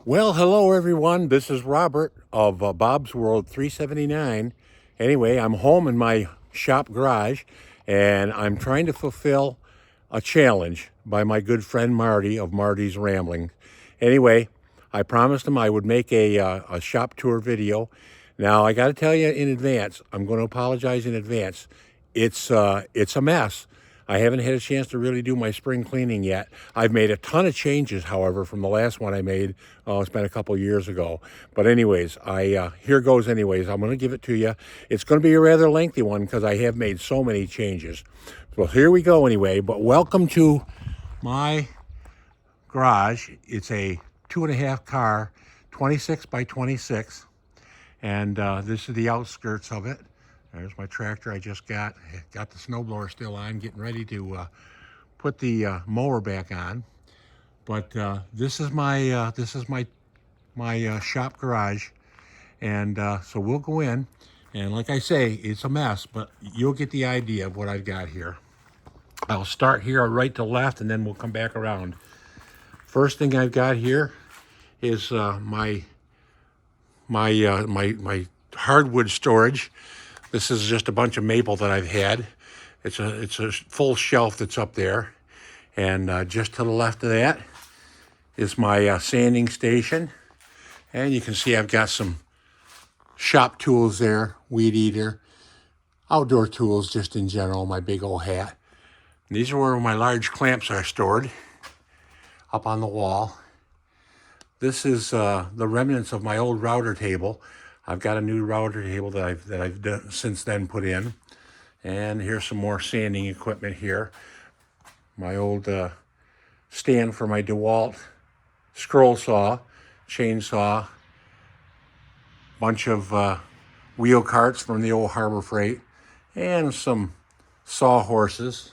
Well, hello everyone. This is Robert of Bob's World 379. Anyway, I'm home in my shop garage and I'm trying to fulfill a challenge by my good friend Marty of Marty's Rambling. Anyway, I promised him I would make a shop tour video. Now, I got to tell you in advance, I'm going to apologize in advance. It's a mess. I haven't had a chance to really do my spring cleaning yet. I've made a ton of changes, however, from the last one I made. It's been a couple years ago. But anyways, here goes anyways. I'm going to give it to you. It's going to be a rather lengthy one because I have made so many changes. Well, here we go anyway. But welcome to my garage. It's a 2.5 car, 26 by 26. And this is the outskirts of it. There's my tractor I just got. Got the snowblower still on, getting ready to put the mower back on. But this is my shop garage, and so we'll go in. And like I say, it's a mess, but you'll get the idea of what I've got here. I'll start here right to left, and then we'll come back around. First thing I've got here is my hardwood storage. This is just a bunch of maple that I've had. It's a full shelf that's up there. And just to the left of that is my sanding station. And you can see I've got some shop tools there, weed eater, outdoor tools just in general, my big old hat. And these are where my large clamps are stored, up on the wall. This is the remnants of my old router table. I've got a new router table that I've done, since then put in. And here's some more sanding equipment here. My old stand for my DeWalt scroll saw, chainsaw, bunch of wheel carts from the old Harbor Freight, and some sawhorses.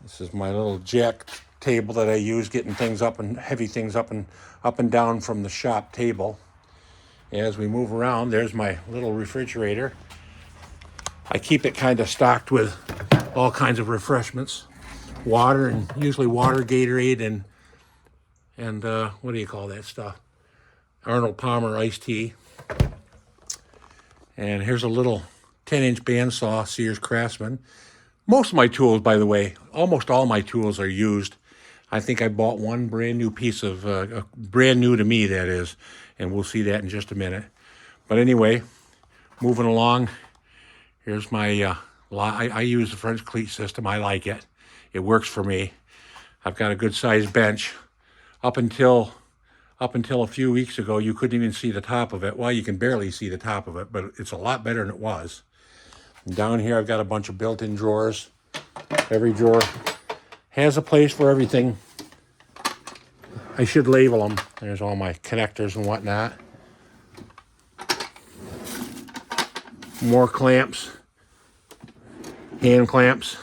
This is my little jack table that I use getting things up and heavy things up and down from the shop table. As we move around, there's my little refrigerator. I keep it kind of stocked with all kinds of refreshments, water, and usually water, Gatorade, and what do you call that stuff? Arnold Palmer iced tea. And here's a little 10-inch bandsaw, Sears Craftsman. Most of my tools, by the way, almost all my tools are used. I think I bought one brand new piece of, brand new to me, that is, and we'll see that in just a minute. But anyway, moving along, here's my, I use the French cleat system. I like it. It works for me. I've got a good sized bench. Up until a few weeks ago, you couldn't even see the top of it. Well, you can barely see the top of it, but it's a lot better than it was. And down here, I've got a bunch of built-in drawers. Every drawer has a place for everything. I should label them. There's all my connectors and whatnot. More clamps, hand clamps.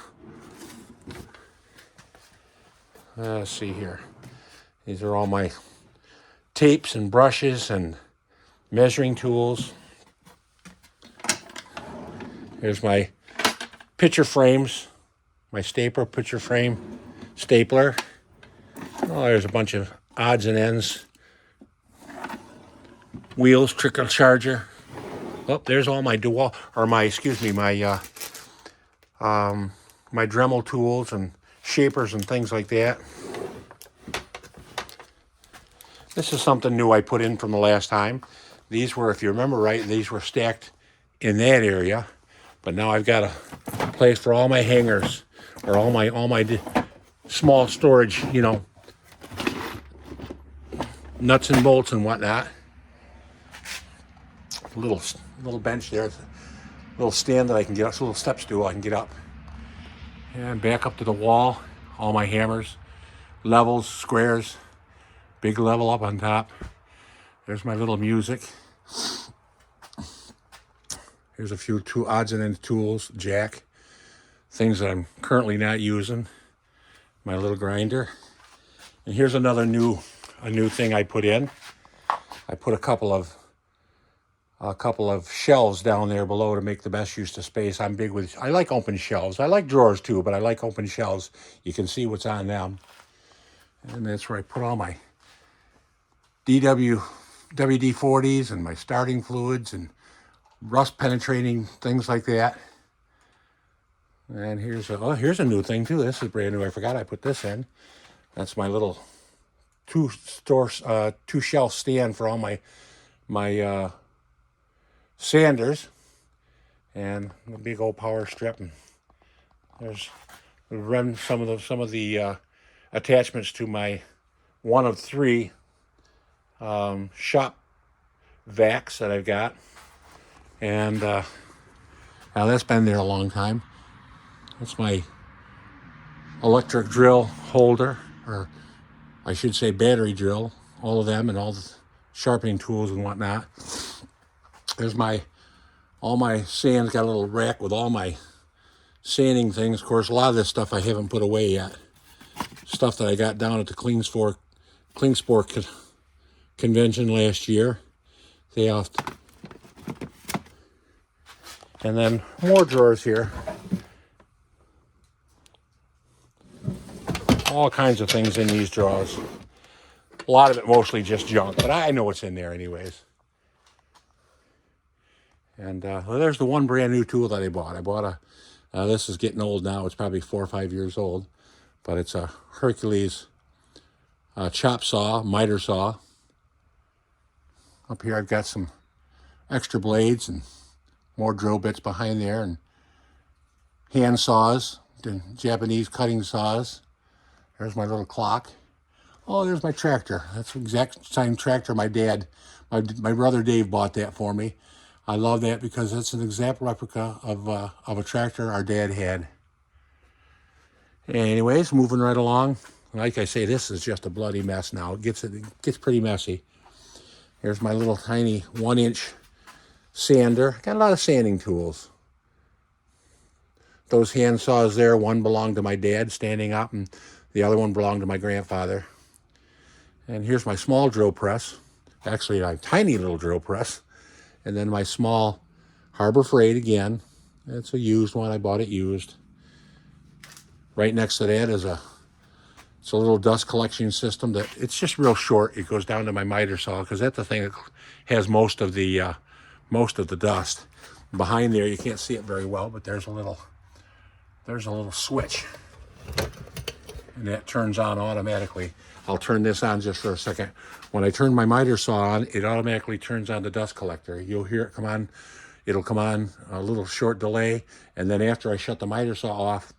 Let's see here. These are all my tapes and brushes and measuring tools. Here's my picture frames, my stapler picture frame stapler. Oh, there's a bunch of odds and ends. Wheels, trickle charger. Oh, there's all my DeWalt, or my Dremel tools and shapers and things like that. This is something new I put in from the last time. These were, if you remember right, these were stacked in that area. But now I've got a place for all my hangers, or all my small storage, nuts and bolts and whatnot. A little bench there, a little stand that I can get up, a little step stool I can get up. And back up to the wall, all my hammers, levels, squares, big level up on top. There's my little music. Here's a few odds and ends tools, jack, things that I'm currently not using. My little grinder. And here's a new thing I put in. I put a couple of shelves down there below to make the best use of space. I like open shelves. I like drawers too, but I like open shelves. You can see what's on them. And that's where I put all my WD-40s and my starting fluids and rust penetrating things like that. And here's a new thing too. This is brand new. I forgot I put this in. That's my little two shelf stand for all my sanders, and the big old power strip. And there's some of the attachments to my one of three shop vacs that I've got. And now that's been there a long time. That's my electric drill holder, or I should say battery drill, all of them, and all the sharpening tools and whatnot. There's all my sands, got a little rack with all my sanding things. Of course, a lot of this stuff I haven't put away yet. Stuff that I got down at the Klingspor convention last year. And then more drawers here. All kinds of things in these drawers. A lot of it mostly just junk, but I know what's in there anyways. And well, there's the one brand new tool that I bought. I bought this is getting old now. It's probably 4 or 5 years old, but it's a Hercules chop saw, miter saw. Up here I've got some extra blades and more drill bits behind there, and hand saws, the Japanese cutting saws. There's my little clock. Oh, there's my tractor. That's the exact same tractor my brother Dave bought that for me. I love that because it's an exact replica of a tractor our dad had. Anyways, moving right along. Like I say, this is just a bloody mess now. It gets pretty messy. Here's my little tiny 1-inch sander. Got a lot of sanding tools. Those hand saws there, one belonged to my dad standing up, and the other one belonged to my grandfather. And here's my small drill press. Actually, a tiny little drill press. And then my small Harbor Freight again. It's a used one. I bought it used. Right next to that is it's a little dust collection system that it's just real short. It goes down to my miter saw because that's the thing that has most of the dust. Behind there, you can't see it very well, but there's a little switch, and that turns on automatically. I'll turn this on just for a second. When I turn my miter saw on, it automatically turns on the dust collector. You'll hear it come on. It'll come on a little short delay, and then after I shut the miter saw off,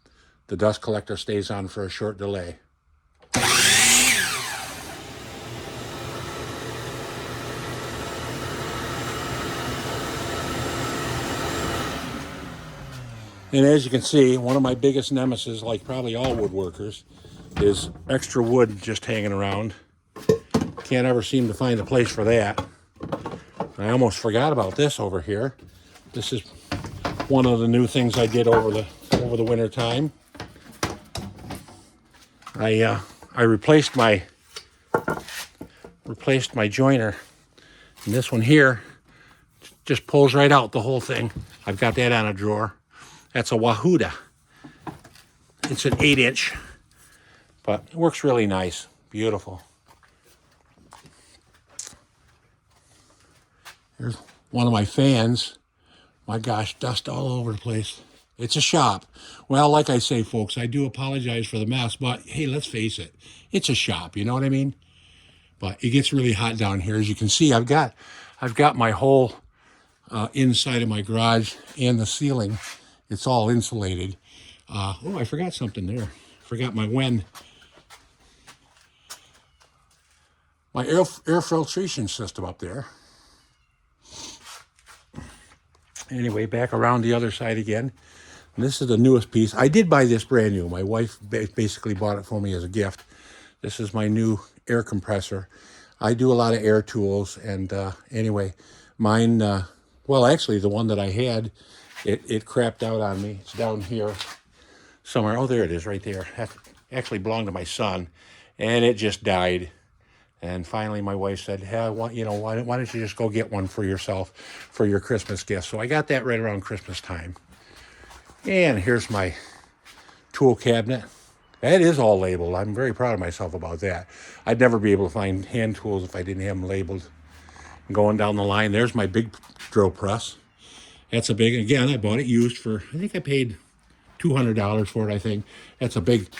the dust collector stays on for a short delay. And as you can see, one of my biggest nemesis, like probably all woodworkers, is extra wood just hanging around. Can't ever seem to find a place for that. I almost forgot about this over here. This is one of the new things I did over the winter time. I replaced my joiner, and this one here just pulls right out, the whole thing. I've got that on a drawer. That's a Wahuda. It's an 8-inch, but it works really nice. Beautiful. Here's one of my fans. My gosh, dust all over the place. It's a shop. Well, like I say, folks, I do apologize for the mess, but hey, let's face it. It's a shop, you know what I mean? But it gets really hot down here. As you can see, I've got my whole inside of my garage and the ceiling. It's all insulated. Oh, I forgot something there. Forgot my air filtration system up there. Anyway, back around the other side again. And this is the newest piece. I did buy this brand new. My wife basically bought it for me as a gift. This is my new air compressor. I do a lot of air tools, and anyway, mine, well, actually, the one that I had, it crapped out on me. It's down here somewhere. Oh, there it is, right there. That actually belonged to my son, and it just died. And finally, my wife said, hey, why don't you just go get one for yourself for your Christmas gift? So I got that right around Christmas time. And here's my tool cabinet. That is all labeled. I'm very proud of myself about that. I'd never be able to find hand tools if I didn't have them labeled. Going down the line, there's my big drill press. That's a big, again, I bought it used for, I think I paid $200 for it, I think. That's a big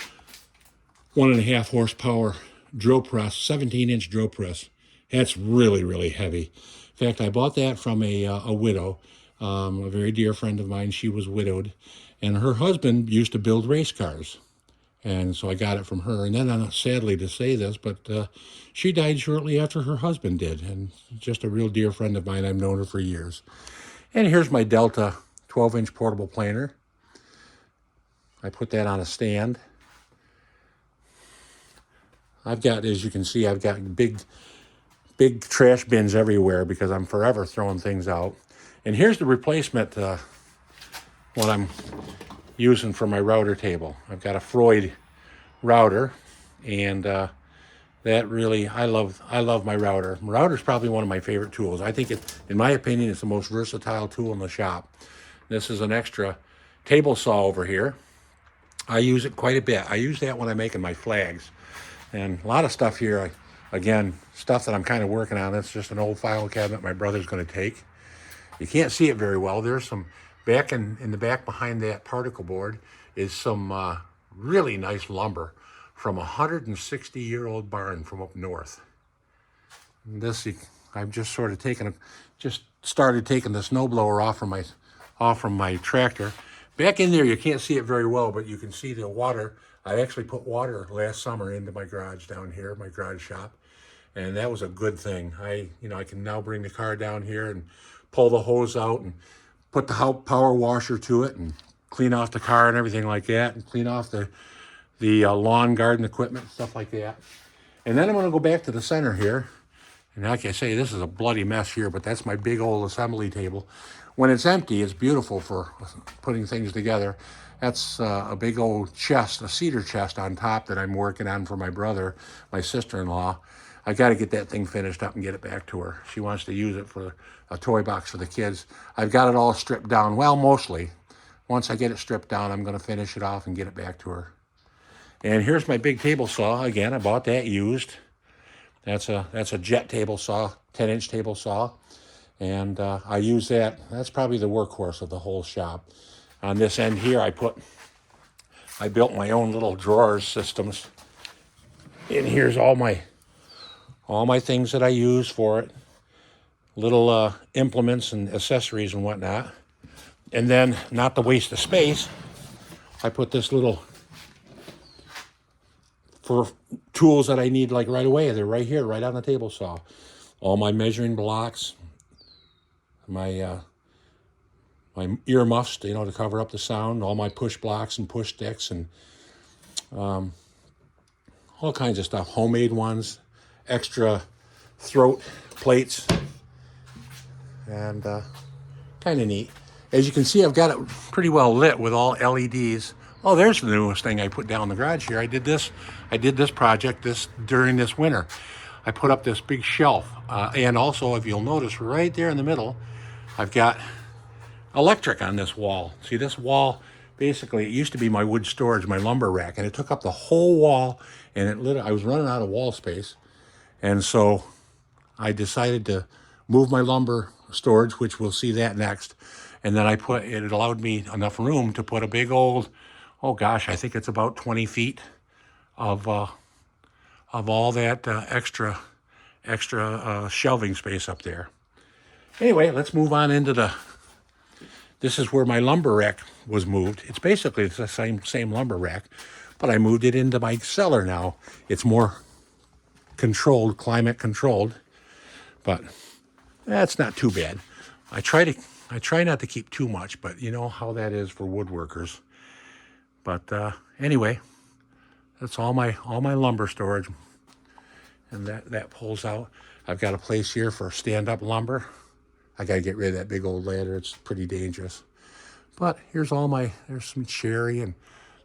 1.5 horsepower drill press, 17-inch drill press. That's really, really heavy. In fact, I bought that from a widow, a very dear friend of mine. She was widowed, and her husband used to build race cars. And so I got it from her. And then, sadly to say this, but she died shortly after her husband did. And just a real dear friend of mine. I've known her for years. And here's my Delta 12-inch portable planer. I put that on a stand. I've got, as you can see, I've got big trash bins everywhere because I'm forever throwing things out. And here's the replacement, what I'm using for my router table. I've got a Freud router, and that really, I love my router. My router's probably one of my favorite tools. I think in my opinion, it's the most versatile tool in the shop. This is an extra table saw over here. I use it quite a bit. I use that when I'm making my flags. And a lot of stuff here, again, stuff that I'm kind of working on. It's just an old file cabinet my brother's going to take. You can't see it very well. There's some, back in the back behind that particle board is some really nice lumber from a 160-year-old barn from up north. And this, I've just sort of started taking the snowblower off from my tractor. Back in there, you can't see it very well, but you can see the water. I actually put water last summer into my garage down here, my garage shop, and that was a good thing. I can now bring the car down here and pull the hose out and put the power washer to it and clean off the car and everything like that, and clean off the lawn garden equipment, stuff like that. And then I'm going to go back to the center here. And like I say, this is a bloody mess here, but that's my big old assembly table. When it's empty, it's beautiful for putting things together. That's a big old chest, a cedar chest on top that I'm working on for my brother, my sister-in-law. I got to get that thing finished up and get it back to her. She wants to use it for a toy box for the kids. I've got it all stripped down. Well, mostly. Once I get it stripped down, I'm going to finish it off and get it back to her. And here's my big table saw. Again, I bought that used. That's a jet table saw, 10-inch table saw. And I use that. That's probably the workhorse of the whole shop. On this end here, I built my own little drawers systems. And here's all my things that I use for it. Little implements and accessories and whatnot. And then, not to waste the space, I put this little, for tools that I need like right away. They're right here, right on the table saw. All my measuring blocks, my earmuffs, to cover up the sound, all my push blocks and push sticks, and all kinds of stuff. Homemade ones, extra throat plates, and kind of neat. As you can see, I've got it pretty well lit with all LEDs. Oh, there's the newest thing I put down in the garage here. I did this project during this winter. I put up this big shelf, and also, if you'll notice, right there in the middle, I've got electric on this wall. See, this wall, basically, it used to be my wood storage, my lumber rack, and it took up the whole wall, and I was running out of wall space, and so I decided to move my lumber storage, which we'll see that next, and then it allowed me enough room to put a big old, oh gosh, I think it's about 20 feet of all that extra shelving space up there. Anyway, let's move on into this is where my lumber rack was moved. It's basically the same lumber rack, but I moved it into my cellar now. It's more controlled, climate controlled, but that's not too bad. I try not to keep too much, but you know how that is for woodworkers. But anyway, that's all my lumber storage, and that pulls out. I've got a place here for stand-up lumber. I got to get rid of that big old ladder. It's pretty dangerous. But here's there's some cherry, and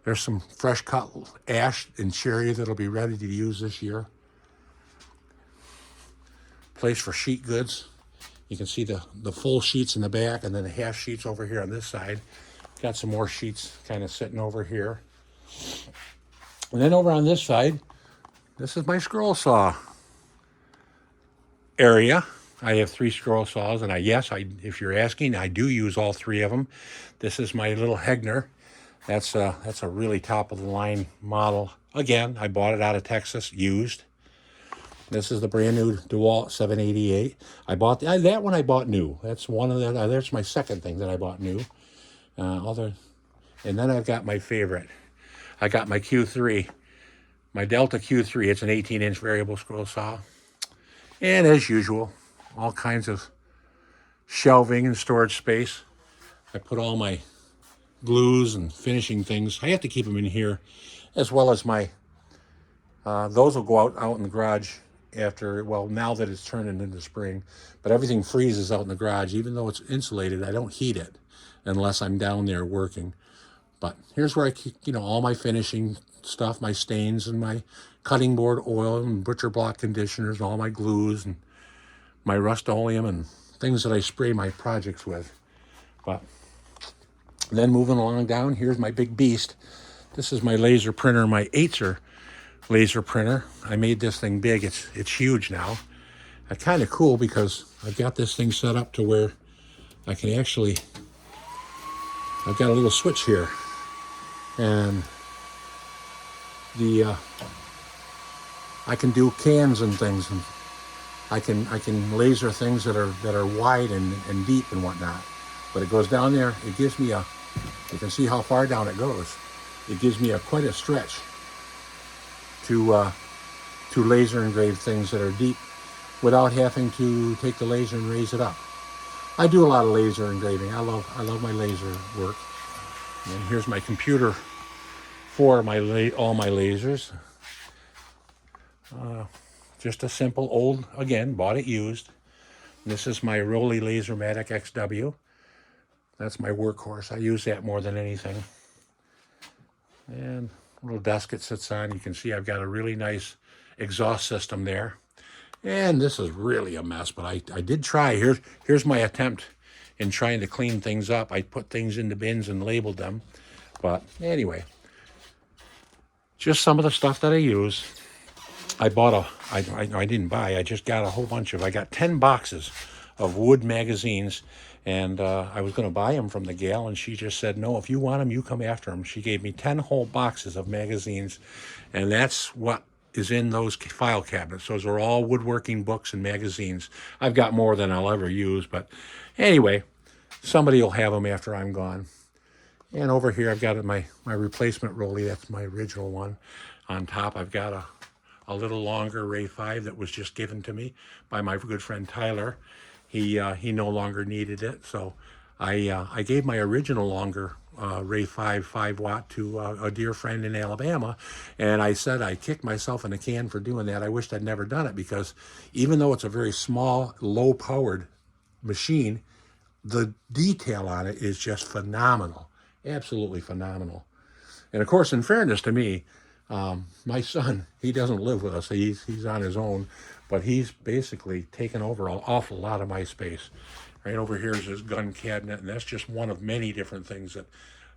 there's some fresh cut ash and cherry that'll be ready to use this year. Place for sheet goods. You can see the full sheets in the back, and then the half sheets over here on this side. Got some more sheets kind of sitting over here. And then over on this side, this is my scroll saw area. I have 3 scroll saws, and if you're asking, I do use all 3 of them. This is my little Hegner. That's a really top of the line model. Again, I bought it out of Texas, used. This is the brand new DeWalt 788. I bought that one. I bought new. That's one of the. That's my second thing that I bought new. And then I've got my favorite. I got my Q3, my Delta Q3. It's an 18-inch variable scroll saw, and as usual, all kinds of shelving and storage space. I put all my glues and finishing things. I have to keep them in here, as well as my. Those will go out in the garage after, well, now that it's turning into spring, but everything freezes out in the garage. Even though it's insulated, I don't heat it unless I'm down there working. But here's where I keep, all my finishing stuff, my stains and my cutting board oil and butcher block conditioners, all my glues and my Rust-Oleum and things that I spray my projects with. But then moving along down, here's my big beast. This is my laser printer, my Acer laser printer. I made this thing big. It's huge now. It's kind of cool because I've got this thing set up to where I can actually, I've got a little switch here, and I can do cans and things, and I can laser things that are wide and deep and whatnot. But it goes down there. It gives me you can see how far down it goes. It gives me quite a stretch to laser engrave things that are deep without having to take the laser and raise it up. I do a lot of laser engraving. I love my laser work. And here's my computer for all my lasers. Just a simple old, again, bought it used. This is my Rollei Lasermatic XW. That's my workhorse. I use that more than anything. And little desk it sits on. You can see I've got a really nice exhaust system there. And this is really a mess, but I did try. Here's my attempt in trying to clean things up. I put things into bins and labeled them. But anyway, just some of the stuff that I use. I bought I didn't buy, I just got a whole bunch I got 10 boxes of wood magazines. And I was going to buy them from the gal, and she just said, no, if you want them, you come after them. She gave me 10 whole boxes of magazines, and that's what is in those file cabinets. Those are all woodworking books and magazines. I've got more than I'll ever use, but anyway, somebody will have them after I'm gone. And over here, I've got my replacement Rollei. That's my original one. On top, I've got a little longer Ray 5 that was just given to me by my good friend Tyler. He no longer needed it, so I gave my original longer Ray 5 watt to a dear friend in Alabama, and I said I kicked myself in the can for doing that. I wished I'd never done it, because even though it's a very small, low-powered machine, the detail on it is just phenomenal, absolutely phenomenal. And of course, in fairness to me, my son, he doesn't live with us. He's on his own, but he's basically taken over an awful lot of my space. Right over here is his gun cabinet, and that's just one of many different things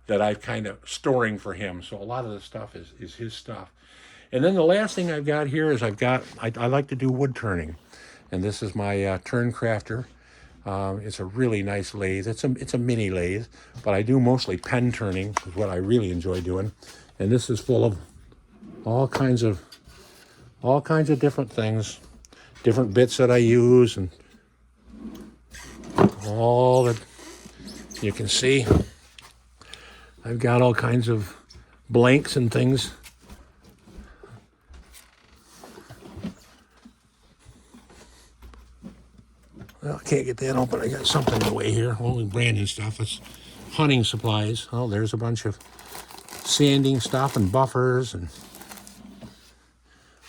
that I've kind of storing for him. So a lot of the stuff is his stuff. And then the last thing I've got here is I like to do wood turning, and this is my Turn Crafter. It's a really nice lathe. It's a mini lathe, but I do mostly pen turning, is what I really enjoy doing. And this is full of all kinds of different things, different bits that I use, and all that you can see. I've got all kinds of blanks and things. Well, I can't get that open. I got something in the way here. Only Brandon stuff. It's hunting supplies. Oh, there's a bunch of sanding stuff and buffers and.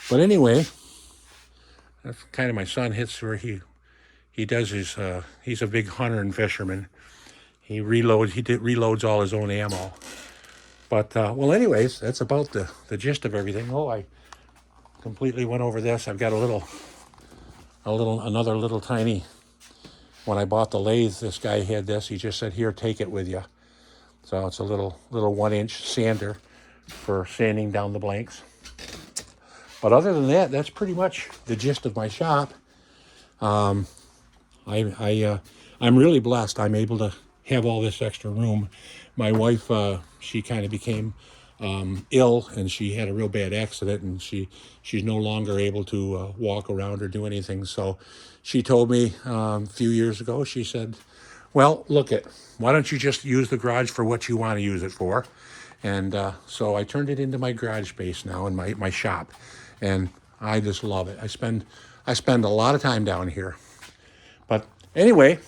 But anyway, that's kind of my son hits where he does his. He's a big hunter and fisherman. He reloads all his own ammo. But well, anyways, that's about the gist of everything. Oh, I completely went over this. I've got another little tiny. When I bought the lathe, this guy had this. He just said, "Here, take it with you." So it's a little 1-inch sander for sanding down the blanks. But other than that, that's pretty much the gist of my shop. I'm really blessed. I'm able to have all this extra room. My wife, she kind of became ill, and she had a real bad accident, and she's no longer able to walk around or do anything. So she told me a few years ago, she said, well, look it, why don't you just use the garage for what you want to use it for? And so I turned it into my garage space now in my shop, and I just love it. I spend a lot of time down here. But anyway,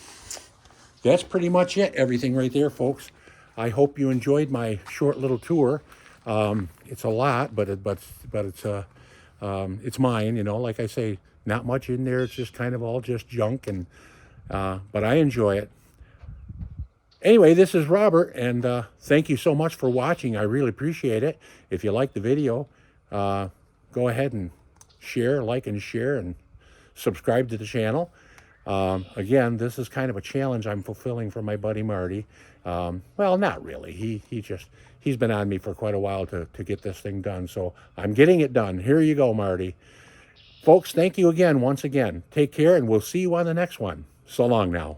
that's pretty much it. Everything right there, folks. I hope you enjoyed my short little tour. It's a lot, but it's mine. You know, like I say, not much in there. It's just kind of all just junk, and but I enjoy it. Anyway, this is Robert, and thank you so much for watching. I really appreciate it. If you like the video, go ahead and like and share, and subscribe to the channel. Again, this is kind of a challenge I'm fulfilling for my buddy Marty. Well, not really. He's been on me for quite a while to get this thing done. So I'm getting it done. Here you go, Marty. Folks, thank you again, once again. Take care, and we'll see you on the next one. So long now.